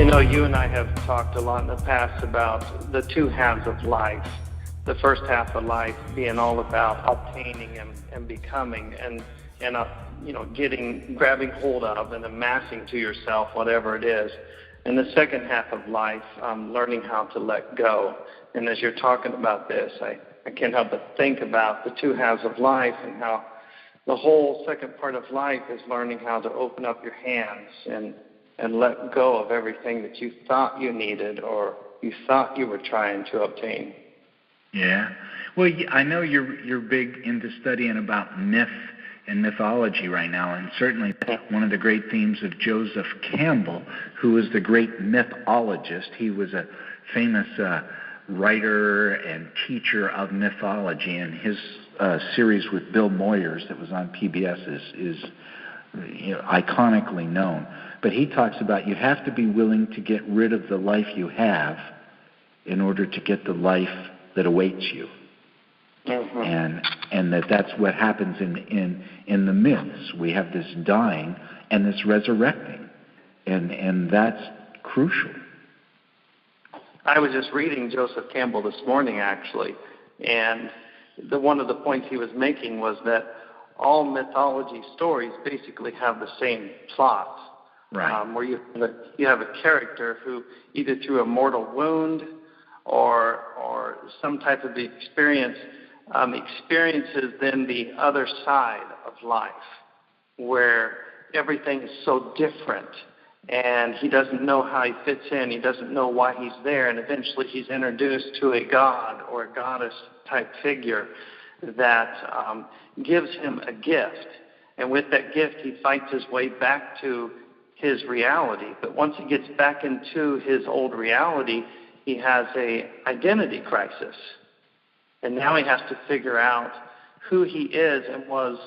You and I have talked a lot in the past about the two halves of life. The first half of life being all about obtaining and becoming and grabbing hold of and amassing to yourself whatever it is. And the second half of life, learning how to let go. And as you're talking about this, I can't help but think about the two halves of life and how the whole second part of life is learning how to open up your hands and let go of everything that you thought you needed or you thought you were trying to obtain. Yeah. Well, I know you're big into studying about myth and mythology right now, and certainly one of the great themes of Joseph Campbell, who was the great mythologist. He was a famous writer and teacher of mythology, and his series with Bill Moyers that was on PBS is iconically known. But he talks about you have to be willing to get rid of the life you have in order to get the life that awaits you. Mm-hmm. And that's what happens in the myths. We have this dying and this resurrecting, and that's crucial. I was just reading Joseph Campbell this morning, actually, and one of the points he was making was that all mythology stories basically have the same plot. Right. Where you have a character who either through a mortal wound or some type of experience experiences then the other side of life, where everything is so different and he doesn't know how he fits in, he doesn't know why he's there, and eventually he's introduced to a god or a goddess type figure that gives him a gift. And with that gift, he fights his way back to his reality. But once he gets back into his old reality, he has a identity crisis. And now he has to figure out who he is and was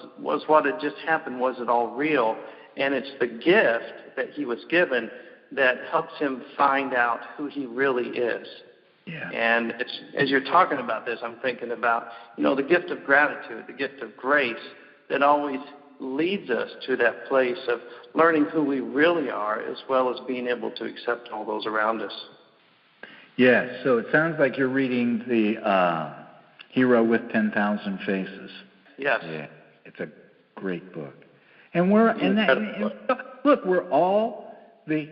what had just happened, was it all real? And it's the gift that he was given that helps him find out who he really is. Yeah. And as you're talking about this, I'm thinking about, the gift of gratitude, the gift of grace that always leads us to that place of learning who we really are, as well as being able to accept all those around us. Yeah, so it sounds like you're reading the Hero with 10,000 Faces. Yes. Yeah, it's a great book. And look, we're all the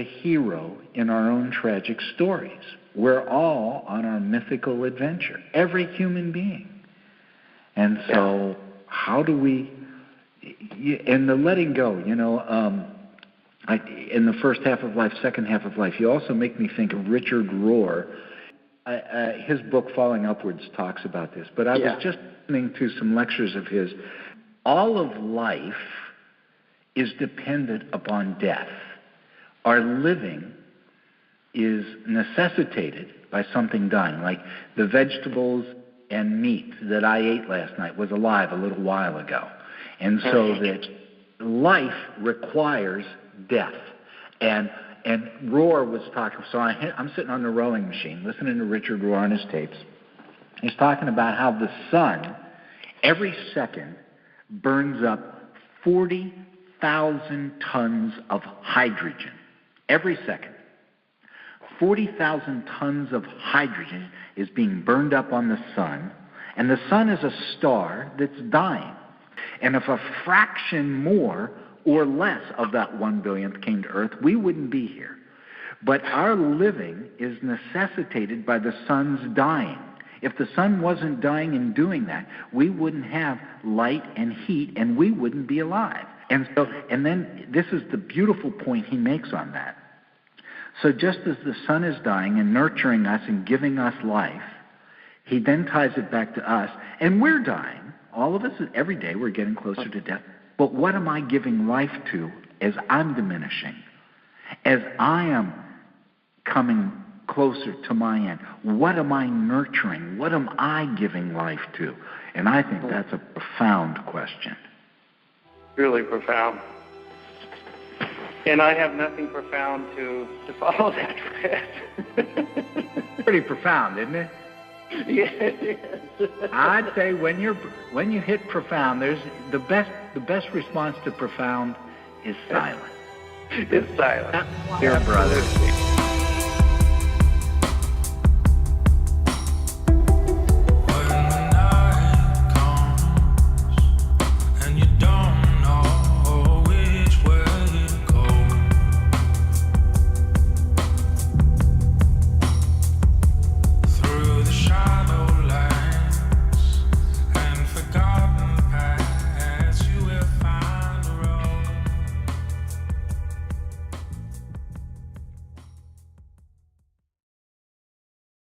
hero in our own tragic stories. We're all on our mythical adventure, every human being. And so how do we, and the letting go, in the first half of life, second half of life, you also make me think of Richard Rohr. His book, Falling Upwards, talks about this. But I was just listening to some lectures of his. All of life is dependent upon death. Our living is necessitated by something dying, like the vegetables and meat that I ate last night was alive a little while ago. And so that life requires death. And Rohr was talking, so I'm sitting on the rowing machine listening to Richard Rohr on his tapes. He's talking about how the sun, every second, burns up 40,000 tons of hydrogen. Every second. 40,000 tons of hydrogen is being burned up on the sun, and the sun is a star that's dying. And if a fraction more or less of that 1 billionth came to Earth, we wouldn't be here. But our living is necessitated by the sun's dying. If the sun wasn't dying and doing that, we wouldn't have light and heat, and we wouldn't be alive. And then this is the beautiful point he makes on that. So just as the sun is dying and nurturing us and giving us life, he then ties it back to us. And we're dying. All of us, every day, we're getting closer to death. But what am I giving life to as I'm diminishing? As I am coming closer to my end, what am I nurturing? What am I giving life to? And I think that's a profound question. Really profound. And I have nothing profound to follow that with. Pretty profound, isn't it? Yes, it is. I'd say when you hit profound, there's the best response to profound is silence. It's silent. Dear brother. Absolutely.